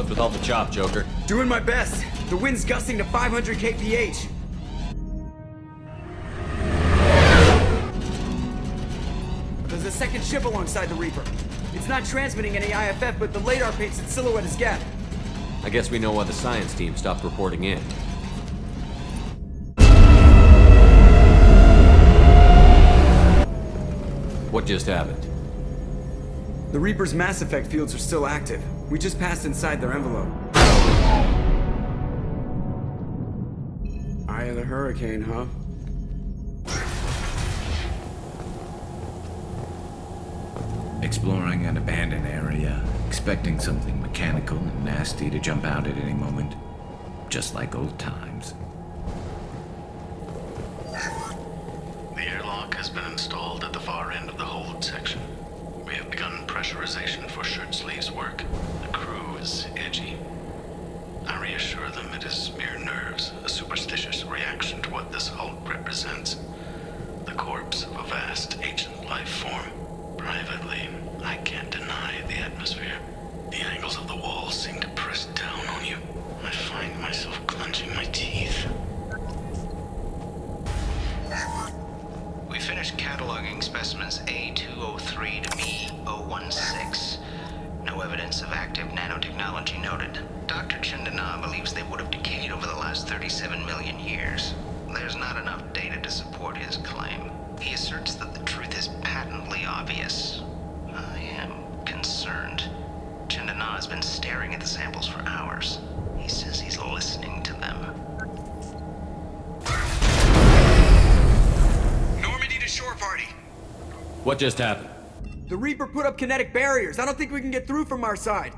What's with all the chop, Joker? Doing my best. The wind's gusting to 500 kph. There's a second ship alongside the Reaper. It's not transmitting any IFF, but the radar paints its silhouette as Geth. I guess we know why the science team stopped reporting in. What just happened? The Reaper's Mass Effect fields are still active. We just passed inside their envelope. Eye of the hurricane, huh? Exploring an abandoned area, expecting something mechanical and nasty to jump out at any moment. Just like old times. The airlock has been installed at the far end of the hold section. We have begun pressurization for shirt sleeves work. The crew is edgy. I reassure them it is mere nerves, a superstitious reaction to what this hulk represents. The corpse of a vast ancient life form. Privately, I can't deny the atmosphere. The angles of the walls seem to press down on you. I find myself clenching my teeth. We finished cataloging specimens A203 to B016. No evidence of active nanotechnology noted. Dr. Chandana believes they would have decayed over the last 37 million years. There's not enough data to support his claim. He asserts that the truth is patently obvious. I am concerned. Chandana has been staring at the samples for hours. He says he's listening to them. Normandy to shore party. What just happened? The Reaper put up kinetic barriers. I don't think we can get through from our side.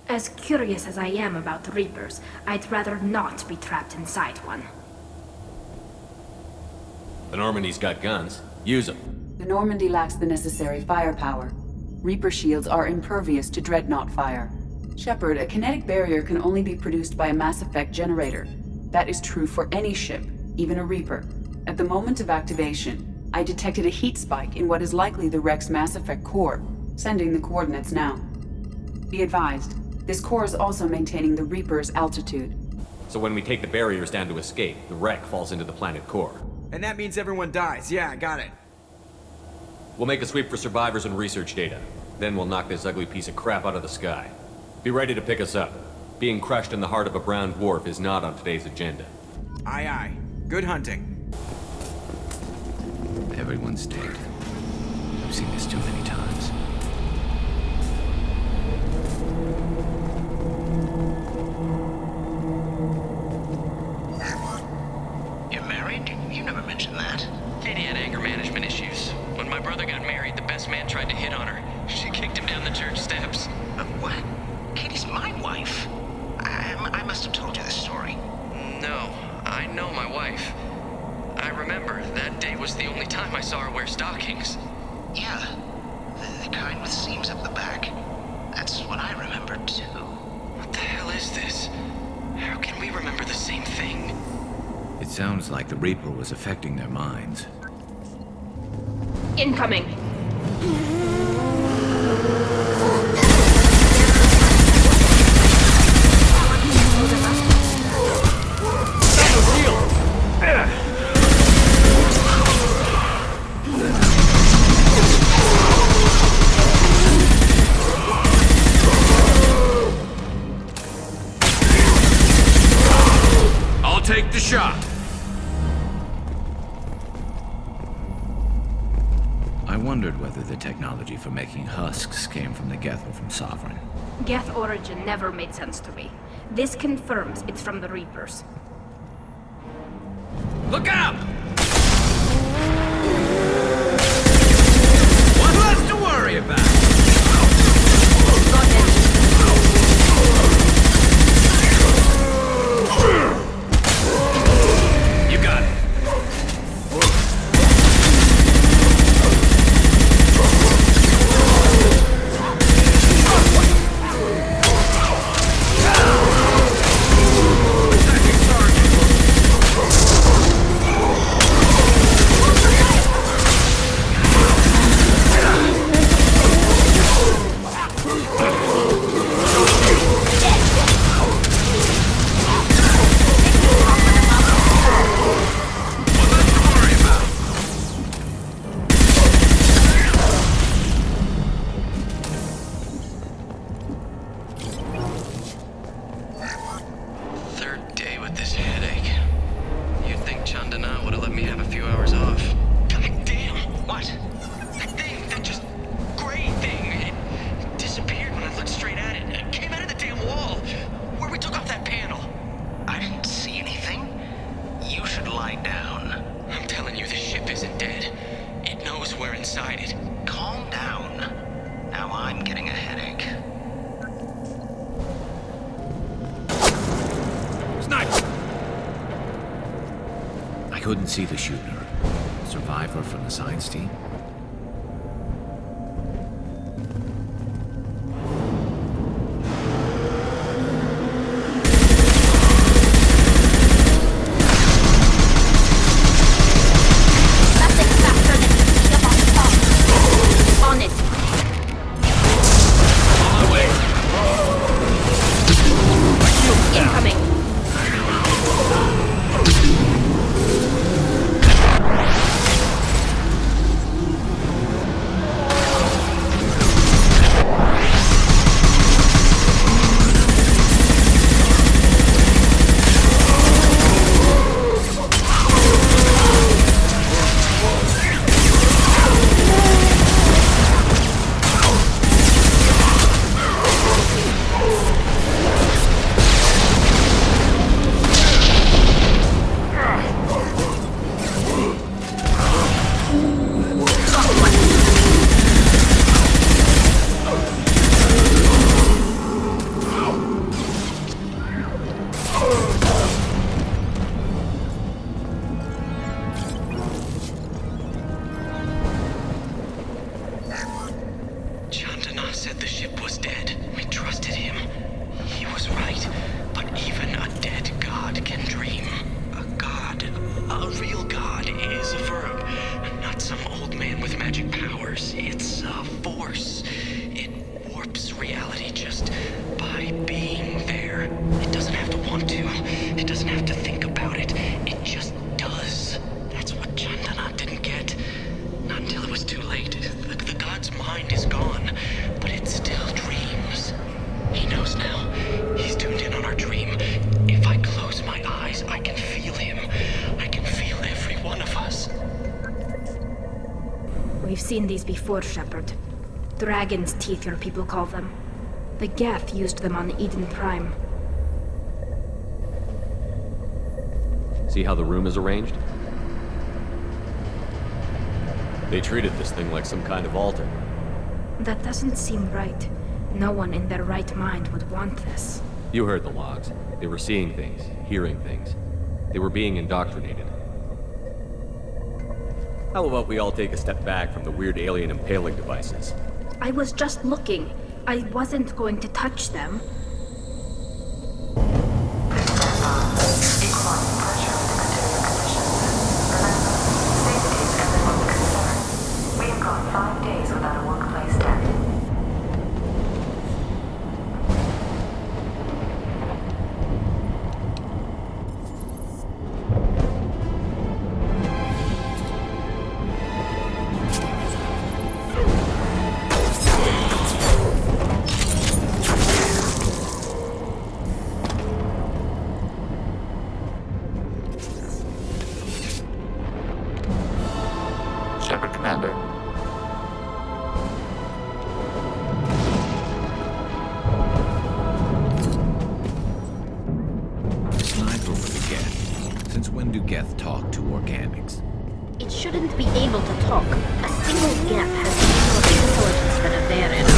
As curious as I am about the Reapers, I'd rather not be trapped inside one. The Normandy's got guns. Use them. The Normandy lacks the necessary firepower. Reaper shields are impervious to dreadnought fire. Shepard, a kinetic barrier can only be produced by a Mass Effect generator. That is true for any ship, even a Reaper. At the moment of activation, I detected a heat spike in what is likely the wreck's Mass Effect core, sending the coordinates now. Be advised, this core is also maintaining the Reaper's altitude. So when we take the barriers down to escape, the wreck falls into the planet core. And that means everyone dies. Yeah, I got it. We'll make a sweep for survivors and research data. Then we'll knock this ugly piece of crap out of the sky. Be ready to pick us up. Being crushed in the heart of a brown dwarf is not on today's agenda. Aye, aye. Good hunting. Everyone's dead. I've seen this too many times. You're married? You never mentioned that. Katie had anger management issues. When my brother got married, the best man tried to hit on her. She kicked him down the church steps. What? Katie's my wife. I must have told you this story. No, I know my wife. I remember that day was the only time I saw her wear stockings. Yeah, the kind with seams up the back. That's what I remember too. What the hell is this? How can we remember the same thing? It sounds like the Reaper was affecting their minds. Incoming! I'll take the shot! I wondered whether the technology for making husks came from the Geth or from Sovereign. Geth origin never made sense to me. This confirms it's from the Reapers. Look out! One less to worry about! You got it. were inside it. Calm down. Now I'm getting a headache. Sniper! I couldn't see the shooter. Survivor from the science team? We've seen these before, Shepard. Dragon's teeth, your people call them. The Geth used them on Eden Prime. See how the room is arranged? They treated this thing like some kind of altar. That doesn't seem right. No one in their right mind would want this. You heard the logs. They were seeing things, hearing things. They were being indoctrinated. How about we all take a step back from the weird alien impaling devices? I was just looking. I wasn't going to touch them. We've gone 5 days without a workplace death. Shepard, Commander. Sniper with the Geth. Since when do Geth talk to organics? It shouldn't be able to talk. A single Geth has the level of intelligence that a bear is.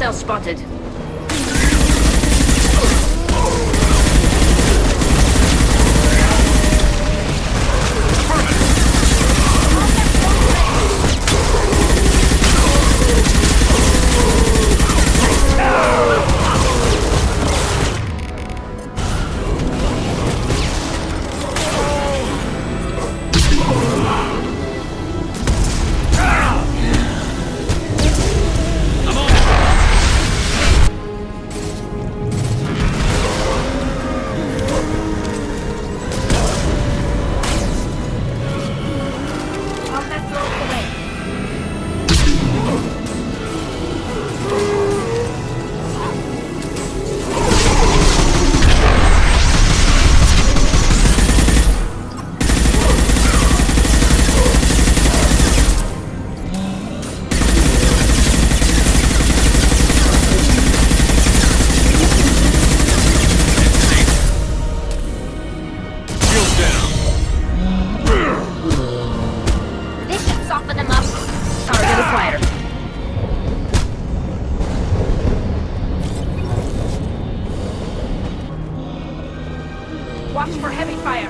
Hostile spotted. Watch for heavy fire.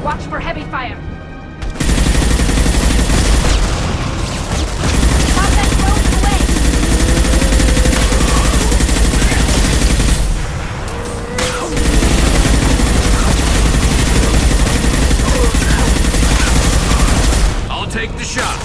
Watch for heavy fire. Combat roads away. I'll take the shot.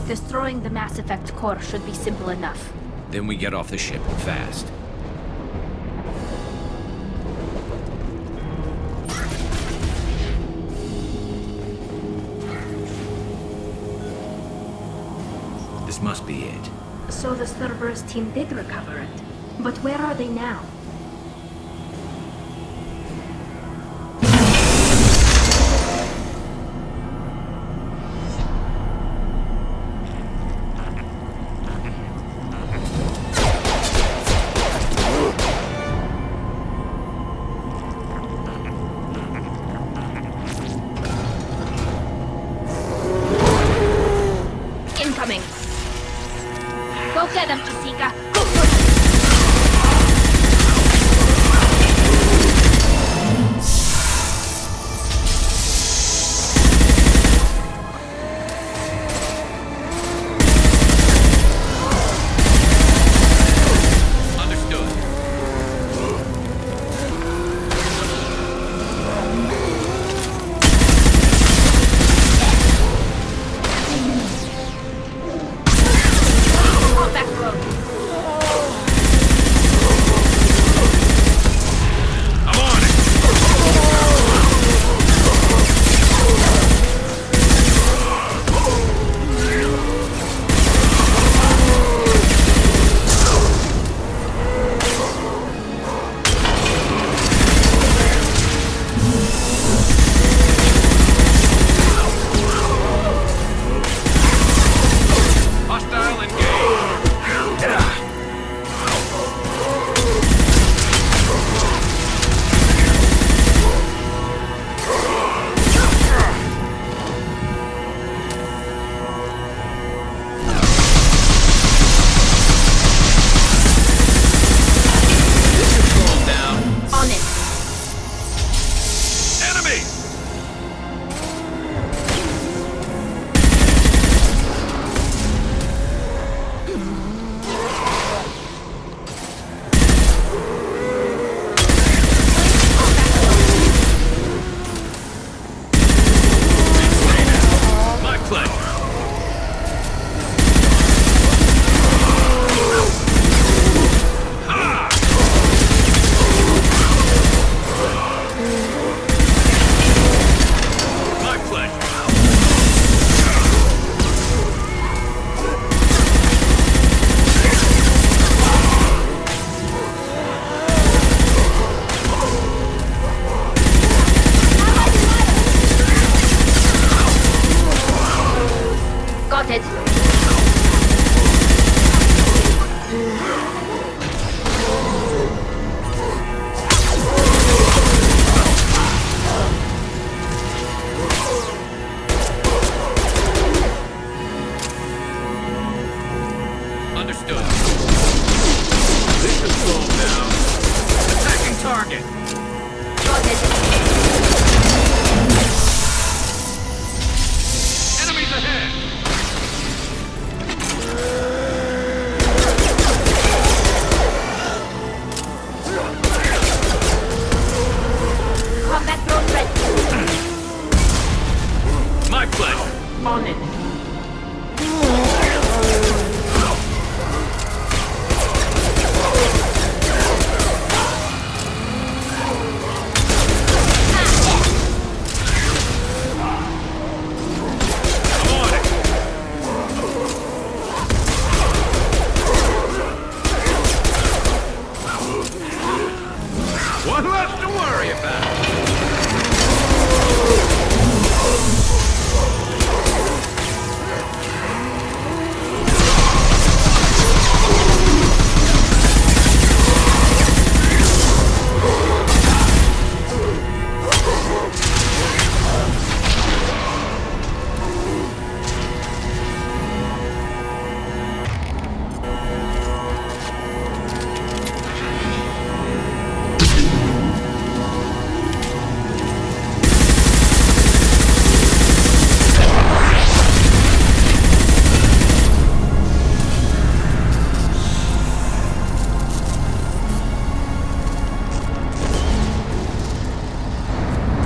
Destroying the Mass Effect core should be simple enough. Then we get off the ship fast. This must be it. So the Cerberus team did recover it. But where are they now? Spotted! Understood. This is slow down. Attacking target. Spotted! Enemies ahead. Combat drone ready! My pleasure. On it! One less to worry about.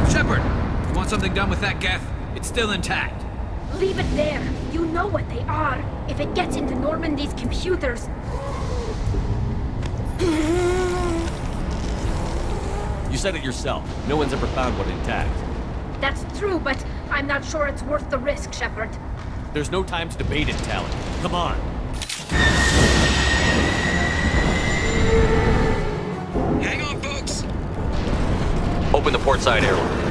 Shepard, you want something done with that geth? It's still intact. Leave it there! You know what they are! If it gets into Normandy's computers... You said it yourself. No one's ever found one intact. That's true, but I'm not sure it's worth the risk, Shepard. There's no time to debate it, Talon. Come on. Hang on, folks! Open the port side airlock.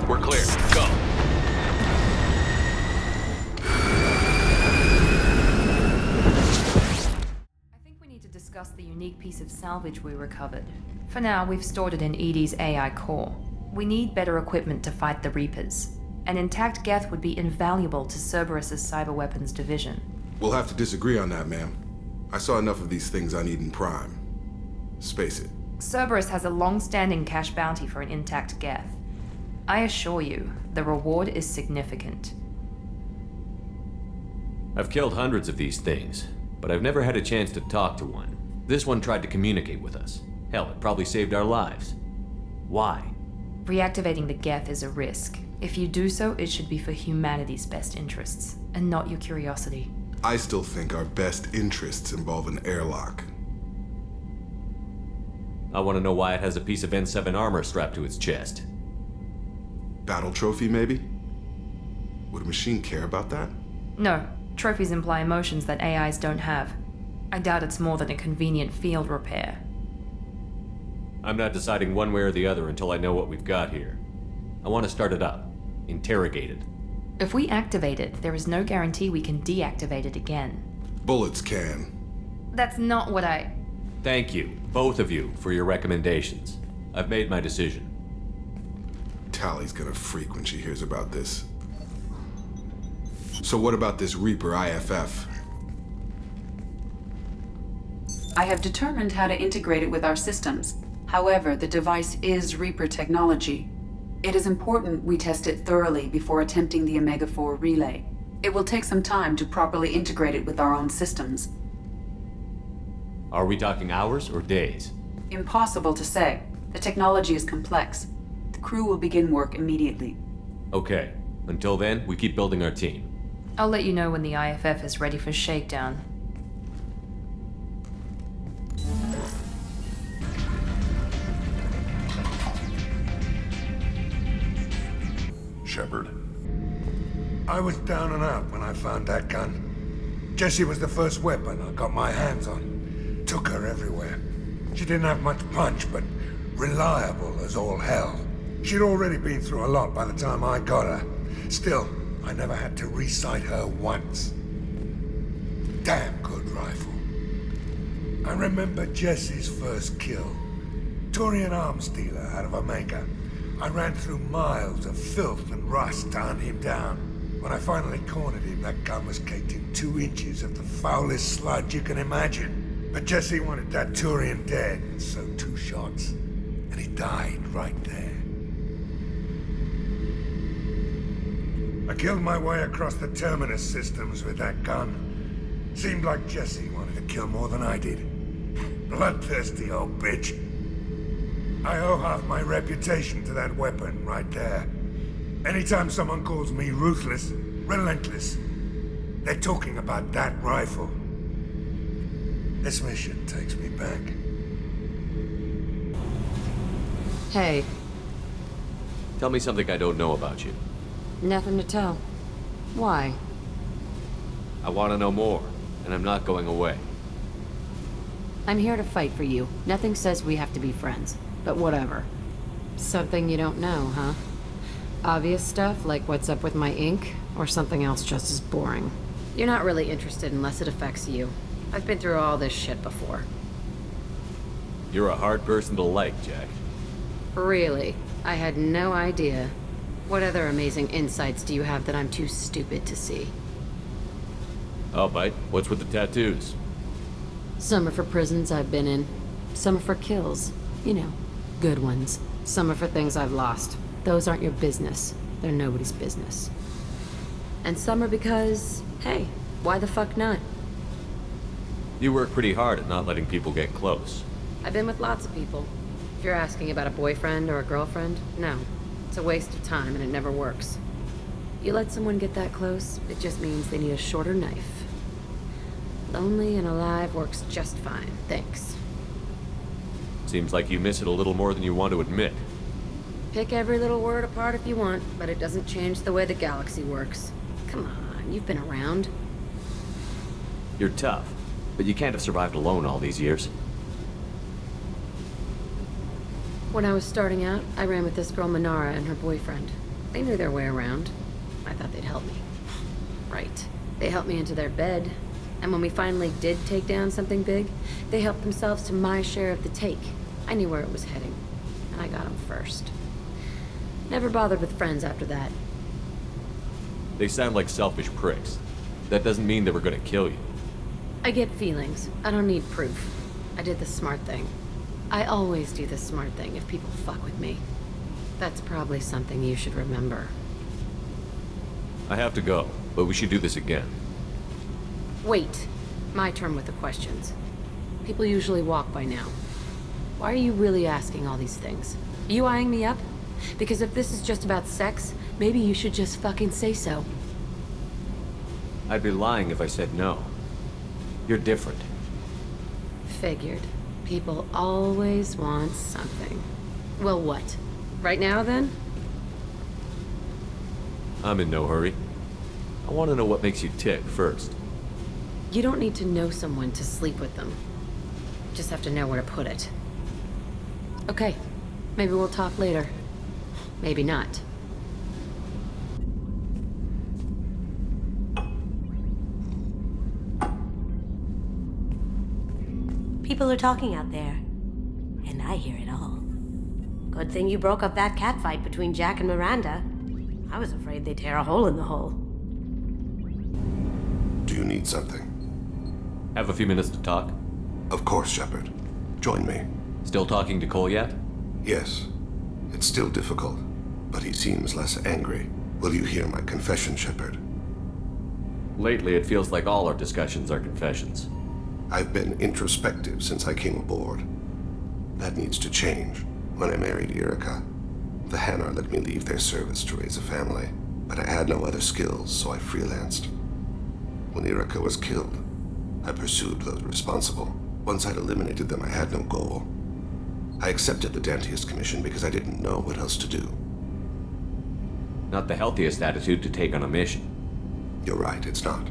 We're clear. Go. I think we need to discuss the unique piece of salvage we recovered. For now, we've stored it in Edie's AI core. We need better equipment to fight the Reapers. An intact geth would be invaluable to Cerberus's cyber weapons division. We'll have to disagree on that, ma'am. I saw enough of these things I need in Prime. Space it. Cerberus has a long-standing cash bounty for an intact geth. I assure you, the reward is significant. I've killed hundreds of these things, but I've never had a chance to talk to one. This one tried to communicate with us. Hell, it probably saved our lives. Why? Reactivating the geth is a risk. If you do so, it should be for humanity's best interests, and not your curiosity. I still think our best interests involve an airlock. I want to know why it has a piece of N7 armor strapped to its chest. Battle trophy, maybe? Would a machine care about that? No, trophies imply emotions that AIs don't have. I doubt it's more than a convenient field repair. I'm not deciding one way or the other until I know what we've got here. I want to start it up. Interrogate it. If we activate it, there is no guarantee we can deactivate it again. Bullets can. That's not what I... Thank you, both of you, for your recommendations. I've made my decision. Tally's gonna freak when she hears about this. So what about this Reaper IFF? I have determined how to integrate it with our systems. However, the device is Reaper technology. It is important we test it thoroughly before attempting the Omega-4 relay. It will take some time to properly integrate it with our own systems. Are we talking hours or days? Impossible to say. The technology is complex. The crew will begin work immediately. Okay. Until then, we keep building our team. I'll let you know when the IFF is ready for shakedown. Shepard? I was down and out when I found that gun. Jessie was the first weapon I got my hands on. Took her everywhere. She didn't have much punch, but reliable as all hell. She'd already been through a lot by the time I got her. Still, I never had to re-sight her once. Damn good rifle. I remember Jessie's first kill. Turian arms dealer out of Omega. I ran through miles of filth and rust to hunt him down. When I finally cornered him, that gun was caked in 2 inches of the foulest sludge you can imagine. But Jessie wanted that Turian dead, so 2 shots. And he died right there. I killed my way across the Terminus systems with that gun. Seemed like Jessie wanted to kill more than I did. Bloodthirsty old bitch. I owe half my reputation to that weapon right there. Anytime someone calls me ruthless, relentless, they're talking about that rifle. This mission takes me back. Hey. Tell me something I don't know about you. Nothing to tell. Why? I want to know more, and I'm not going away. I'm here to fight for you. Nothing says we have to be friends, but whatever. Something you don't know, huh? Obvious stuff, like what's up with my ink, or something else just as boring? You're not really interested unless it affects you. I've been through all this shit before. You're a hard person to like, Jack. Really? I had no idea. What other amazing insights do you have that I'm too stupid to see? I'll bite. What's with the tattoos? Some are for prisons I've been in. Some are for kills. You know, good ones. Some are for things I've lost. Those aren't your business. They're nobody's business. And some are because, hey, why the fuck not? You work pretty hard at not letting people get close. I've been with lots of people. If you're asking about a boyfriend or a girlfriend, no. It's a waste of time and it never works. You let someone get that close, it just means they need a shorter knife. Lonely and alive works just fine, thanks. Seems like you miss it a little more than you want to admit. Pick every little word apart if you want, but it doesn't change the way the galaxy works. Come on, you've been around. You're tough, but you can't have survived alone all these years. When I was starting out, I ran with this girl Minara and her boyfriend. They knew their way around. I thought they'd help me. Right. They helped me into their bed. And when we finally did take down something big, they helped themselves to my share of the take. I knew where it was heading. And I got them first. Never bothered with friends after that. They sound like selfish pricks. That doesn't mean they were gonna kill you. I get feelings. I don't need proof. I did the smart thing. I always do the smart thing if people fuck with me. That's probably something you should remember. I have to go, but we should do this again. Wait. My turn with the questions. People usually walk by now. Why are you really asking all these things? Are you eyeing me up? Because if this is just about sex, maybe you should just fucking say so. I'd be lying if I said no. You're different. Figured. People always want something. Well, what? Right now, then? I'm in no hurry. I want to know what makes you tick first. You don't need to know someone to sleep with them. You just have to know where to put it. Okay. Maybe we'll talk later. Maybe not. People are talking out there, and I hear it all. Good thing you broke up that catfight between Jack and Miranda. I was afraid they'd tear a hole in the hull. Do you need something? Have a few minutes to talk? Of course, Shepard. Join me. Still talking to Cole yet? Yes. It's still difficult, but he seems less angry. Will you hear my confession, Shepard? Lately, it feels like all our discussions are confessions. I've been introspective since I came aboard. That needs to change. When I married Erica, the Hanar let me leave their service to raise a family, but I had no other skills, so I freelanced. When Erica was killed, I pursued those responsible. Once I'd eliminated them, I had no goal. I accepted the Dantius commission because I didn't know what else to do. Not the healthiest attitude to take on a mission. You're right, it's not.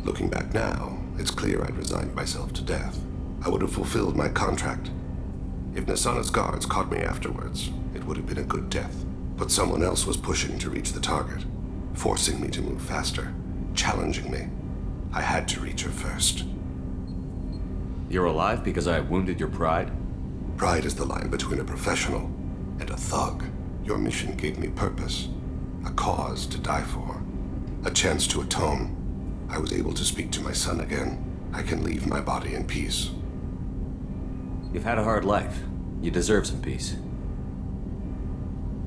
Looking back now, it's clear I'd resigned myself to death. I would have fulfilled my contract. If Nasana's guards caught me afterwards, it would have been a good death. But someone else was pushing to reach the target, forcing me to move faster, challenging me. I had to reach her first. You're alive because I wounded your pride? Pride is the line between a professional and a thug. Your mission gave me purpose, a cause to die for, a chance to atone. I was able to speak to my son again. I can leave my body in peace. You've had a hard life. You deserve some peace.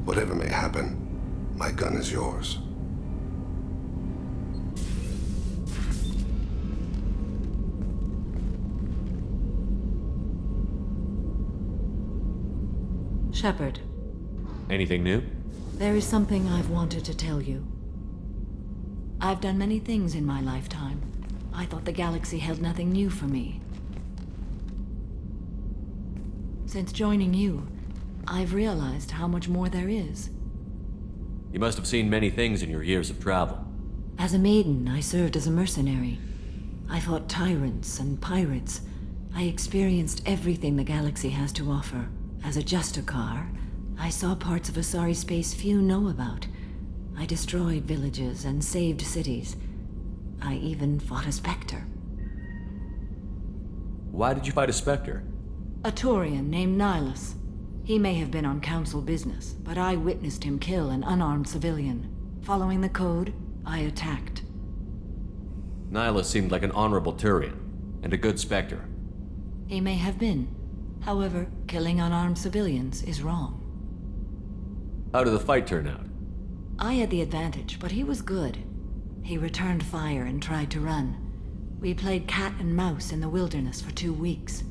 Whatever may happen, my gun is yours. Shepard, Anything new? there is something I've wanted to tell you. I've done many things in my lifetime. I thought the galaxy held nothing new for me. Since joining you, I've realized how much more there is. You must have seen many things in your years of travel. As a maiden, I served as a mercenary. I fought tyrants and pirates. I experienced everything the galaxy has to offer. As a Justicar, I saw parts of Asari space few know about. I destroyed villages and saved cities. I even fought a Spectre. Why did you fight a Spectre? A Turian named Nihilus. He may have been on council business, but I witnessed him kill an unarmed civilian. Following the code, I attacked. Nihilus seemed like an honorable Turian, and a good Spectre. He may have been. However, killing unarmed civilians is wrong. How did the fight turn out? I had the advantage, but he was good. He returned fire and tried to run. We played cat and mouse in the wilderness for 2 weeks.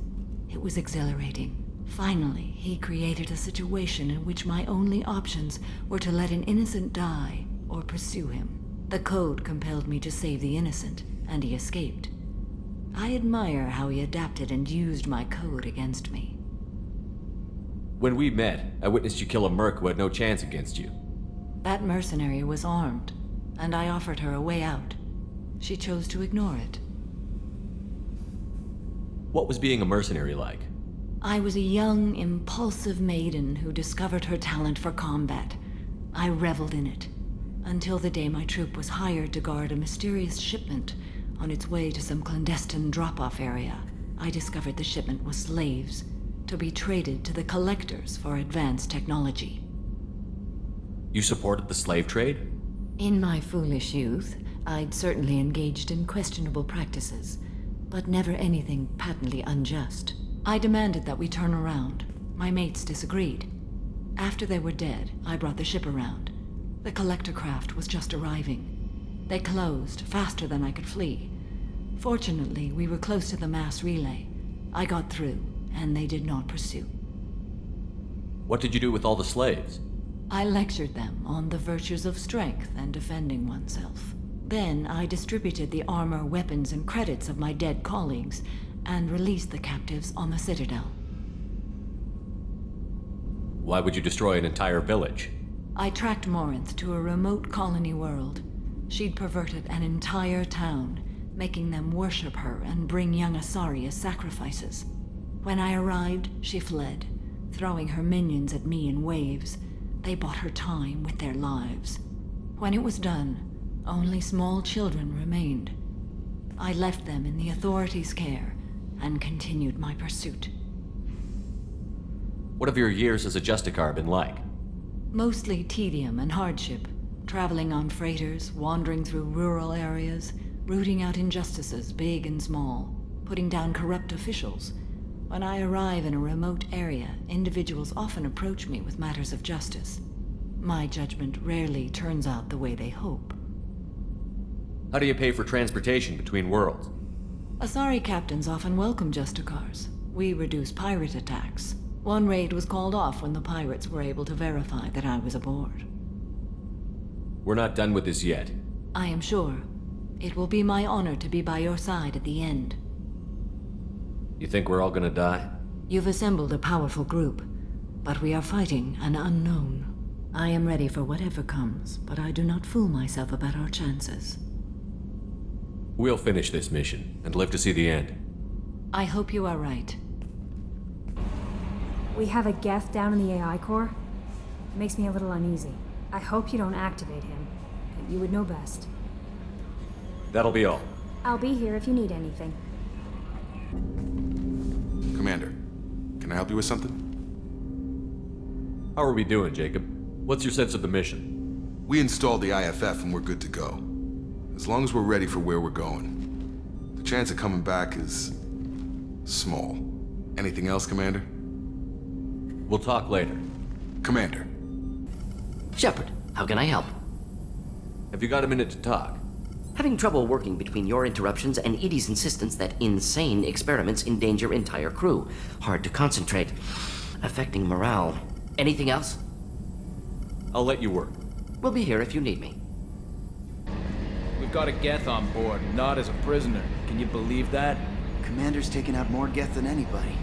It was exhilarating. Finally, he created a situation in which my only options were to let an innocent die or pursue him. The code compelled me to save the innocent, and he escaped. I admire how he adapted and used my code against me. When we met, I witnessed you kill a merc who had no chance against you. That mercenary was armed, and I offered her a way out. She chose to ignore it. What was being a mercenary like? I was a young, impulsive maiden who discovered her talent for combat. I reveled in it, until the day my troop was hired to guard a mysterious shipment on its way to some clandestine drop-off area. I discovered the shipment was slaves, to be traded to the collectors for advanced technology. You supported the slave trade? In my foolish youth, I'd certainly engaged in questionable practices, but never anything patently unjust. I demanded that we turn around. My mates disagreed. After they were dead, I brought the ship around. The collector craft was just arriving. They closed faster than I could flee. Fortunately, we were close to the mass relay. I got through, and they did not pursue. What did you do with all the slaves? I lectured them on the virtues of strength and defending oneself. Then I distributed the armor, weapons, and credits of my dead colleagues, and released the captives on the Citadel. Why would you destroy an entire village? I tracked Morinth to a remote colony world. She'd perverted an entire town, making them worship her and bring young Asari as sacrifices. When I arrived, she fled, throwing her minions at me in waves. They bought her time with their lives. When it was done, only small children remained. I left them in the authorities' care and continued my pursuit. What have your years as a Justicar been like? Mostly tedium and hardship, traveling on freighters, wandering through rural areas, rooting out injustices big and small, putting down corrupt officials. When I arrive in a remote area, individuals often approach me with matters of justice. My judgment rarely turns out the way they hope. How do you pay for transportation between worlds? Asari captains often welcome Justicars. We reduce pirate attacks. One raid was called off when the pirates were able to verify that I was aboard. We're not done with this yet. I am sure. It will be my honor to be by your side at the end. You think we're all gonna die? You've assembled a powerful group, but we are fighting an unknown. I am ready for whatever comes, but I do not fool myself about our chances. We'll finish this mission and live to see the end. I hope you are right. We have a Geth down in the AI core. It makes me a little uneasy. I hope you don't activate him, but you would know best. That'll be all. I'll be here if you need anything. Commander, can I help you with something? How are we doing, Jacob? What's your sense of the mission? We installed the IFF and we're good to go. As long as we're ready for where we're going. The chance of coming back is small. Anything else, Commander? We'll talk later. Commander. Shepard, how can I help? Have you got a minute to talk? Having trouble working between your interruptions and Edie's insistence that insane experiments endanger entire crew. Hard to concentrate. Affecting morale. Anything else? I'll let you work. We'll be here if you need me. We've got a Geth on board, not as a prisoner. Can you believe that? Commander's taken out more Geth than anybody.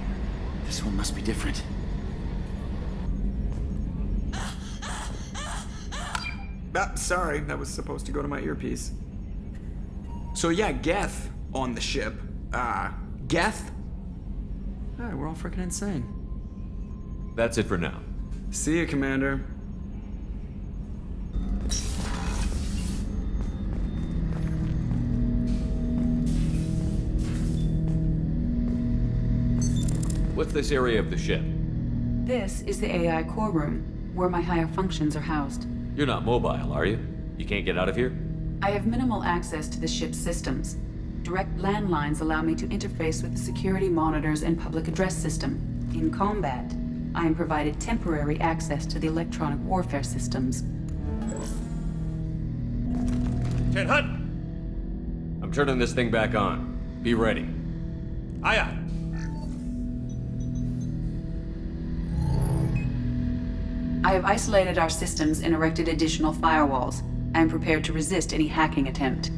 This one must be different. Sorry, that was supposed to go to my earpiece. So yeah, Geth on the ship. Geth? Alright, we're all freaking insane. That's it for now. See you, Commander. What's this area of the ship? This is the AI core room, where my higher functions are housed. You're not mobile, are you? You can't get out of here? I have minimal access to the ship's systems. Direct landlines allow me to interface with the security monitors and public address system. In combat, I am provided temporary access to the electronic warfare systems. Ted Hutt! I'm turning this thing back on. Be ready. Aye aye. I have isolated our systems and erected additional firewalls. I am prepared to resist any hacking attempt.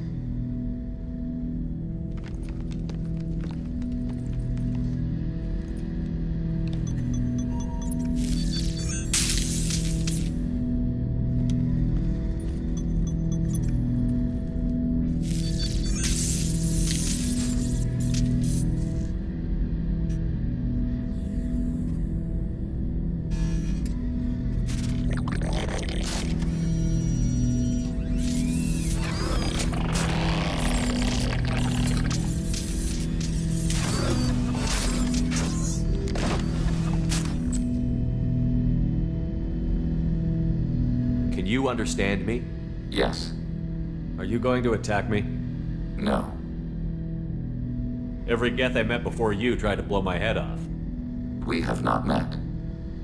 Can you understand me? Yes. Are you going to attack me? No. Every Geth I met before you tried to blow my head off. We have not met.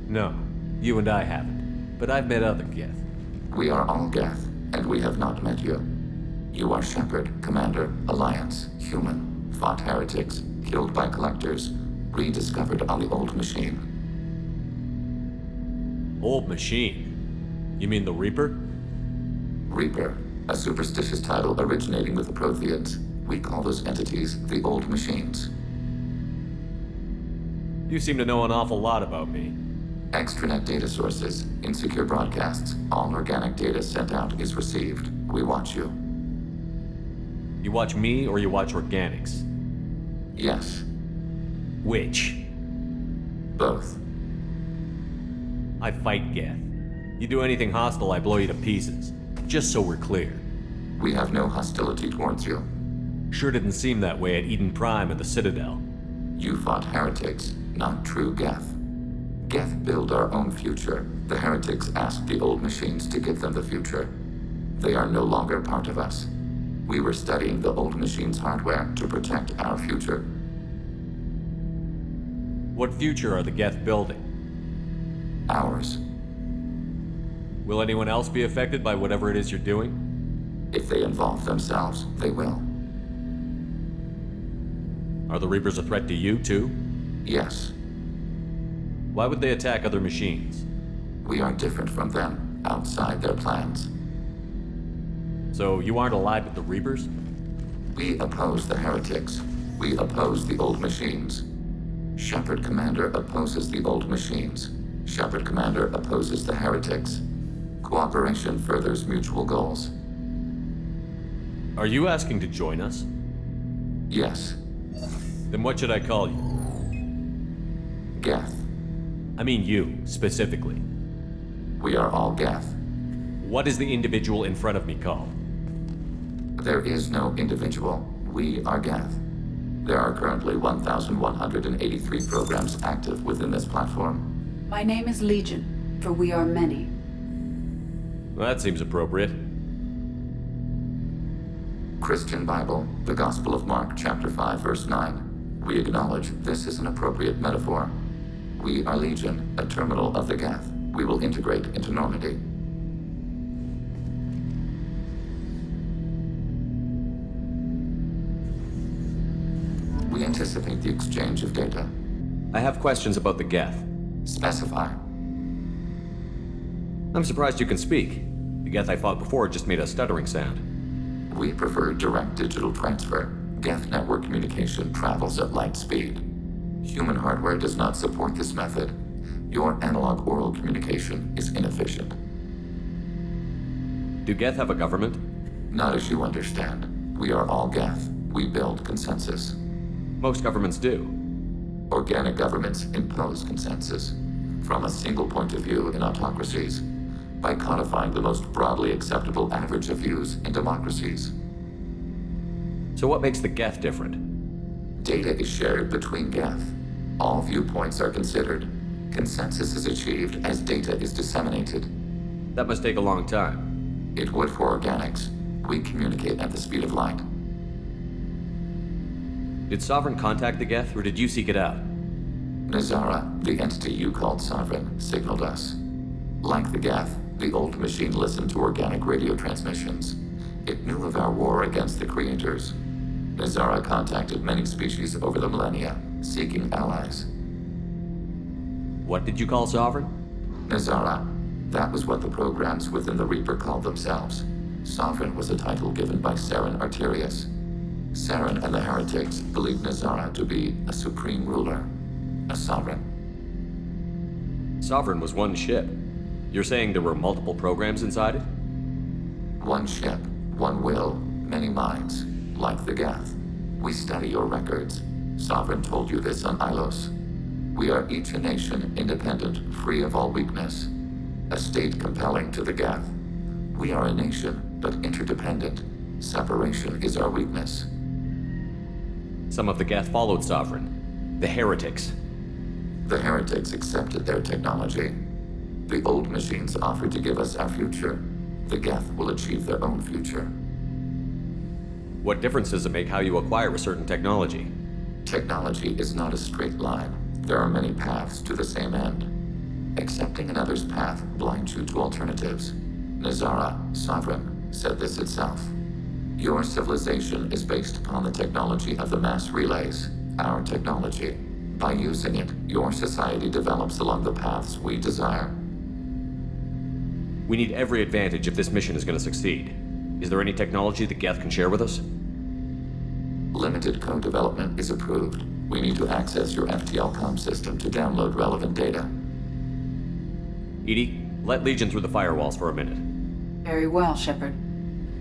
No, you and I haven't. But I've met other Geth. We are all Geth, and we have not met you. You are Shepard, Commander, Alliance, human, fought heretics, killed by collectors, rediscovered on the old machine. Old machine? You mean the Reaper? Reaper, a superstitious title originating with the Protheans. We call those entities the old machines. You seem to know an awful lot about me. Extranet data sources, insecure broadcasts, all organic data sent out is received. We watch you. You watch me or you watch organics? Yes. Which? Both. I fight Geth. You do anything hostile, I blow you to pieces. Just so we're clear. We have no hostility towards you. Sure didn't seem that way at Eden Prime at the Citadel. You fought heretics, not true Geth. Geth build our own future. The heretics asked the old machines to give them the future. They are no longer part of us. We were studying the old machines' hardware to protect our future. What future are the Geth building? Ours. Will anyone else be affected by whatever it is you're doing? If they involve themselves, they will. Are the Reapers a threat to you, too? Yes. Why would they attack other machines? We are different from them, outside their plans. So you aren't allied with the Reapers? We oppose the heretics. We oppose the old machines. Shepard Commander opposes the old machines. Shepard Commander opposes the heretics. Cooperation furthers mutual goals. Are you asking to join us? Yes. Then what should I call you? Geth. I mean you, specifically. We are all Geth. What is the individual in front of me called? There is no individual. We are Geth. There are currently 1,183 programs active within this platform. My name is Legion, for we are many. Well, that seems appropriate. Christian Bible, the Gospel of Mark, chapter 5, verse 9. We acknowledge this is an appropriate metaphor. We are Legion, a terminal of the Geth. We will integrate into Normandy. We anticipate the exchange of data. I have questions about the Geth. Specify. I'm surprised you can speak. The Geth I fought before just made a stuttering sound. We prefer direct digital transfer. Geth network communication travels at light speed. Human hardware does not support this method. Your analog oral communication is inefficient. Do Geth have a government? Not as you understand. We are all Geth. We build consensus. Most governments do. Organic governments impose consensus from a single point of view in autocracies by codifying the most broadly acceptable average of views in democracies. So what makes the Geth different? Data is shared between Geth. All viewpoints are considered. Consensus is achieved as data is disseminated. That must take a long time. It would for organics. We communicate at the speed of light. Did Sovereign contact the Geth, or did you seek it out? Nazara, the entity you called Sovereign, signaled us. Like the Geth, the old machine listened to organic radio transmissions. It knew of our war against the creators. Nazara contacted many species over the millennia, seeking allies. What did you call Sovereign? Nazara. That was what the programs within the Reaper called themselves. Sovereign was a title given by Saren Arterius. Saren and the heretics believed Nazara to be a supreme ruler, a sovereign. Sovereign was one ship. You're saying there were multiple programs inside it? One ship, one will, many minds, like the Geth. We study your records. Sovereign told you this on Ilos. We are each a nation, independent, free of all weakness. A state compelling to the Geth. We are a nation, but interdependent. Separation is our weakness. Some of the Geth followed Sovereign. The heretics. The heretics accepted their technology. The old machines offered to give us our future. The Geth will achieve their own future. What difference does it make how you acquire a certain technology? Technology is not a straight line. There are many paths to the same end. Accepting another's path blinds you to alternatives. Nazara, Sovereign, said this itself. Your civilization is based upon the technology of the mass relays, our technology. By using it, your society develops along the paths we desire. We need every advantage if this mission is going to succeed. Is there any technology the Geth can share with us? Limited code development is approved. We need to access your FTL-COM system to download relevant data. Edie, let Legion through the firewalls for a minute. Very well, Shepard.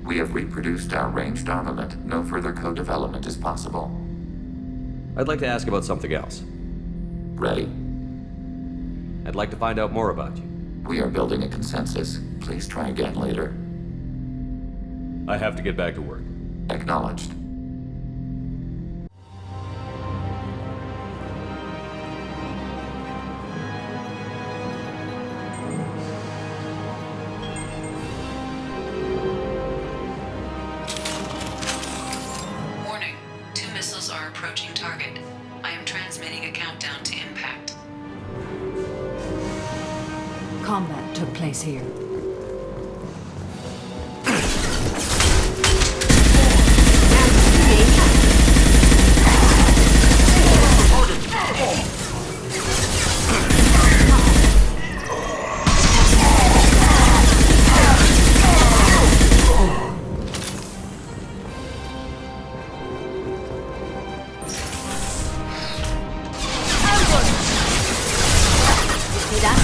We have reproduced our ranged armament. No further code development is possible. I'd like to ask about something else. Ready. I'd like to find out more about you. We are building a consensus. Please try again later. I have to get back to work. Acknowledged. Warning. 2 missiles are approaching target. I am transmitting a countdown to impact. Combat took place here. See that?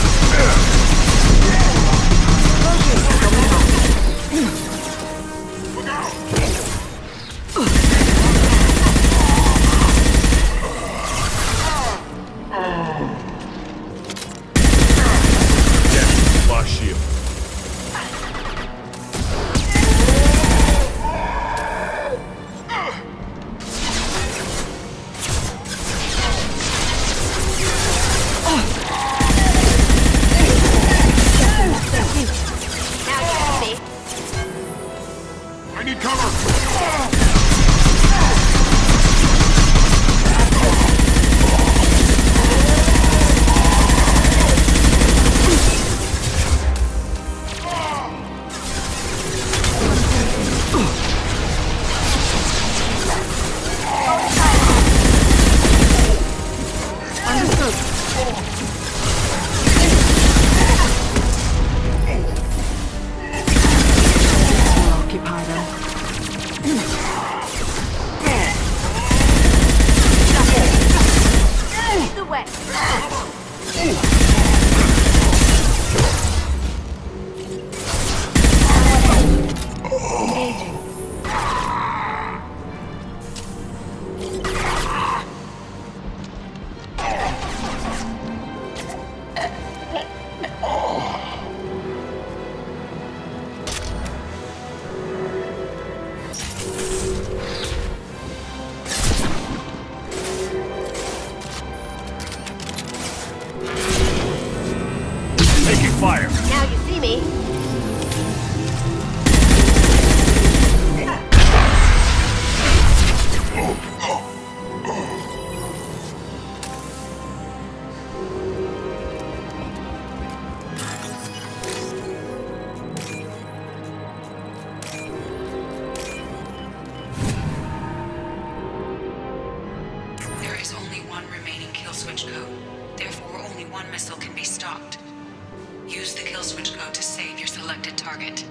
switch code to save your selected target.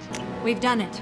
We've done it.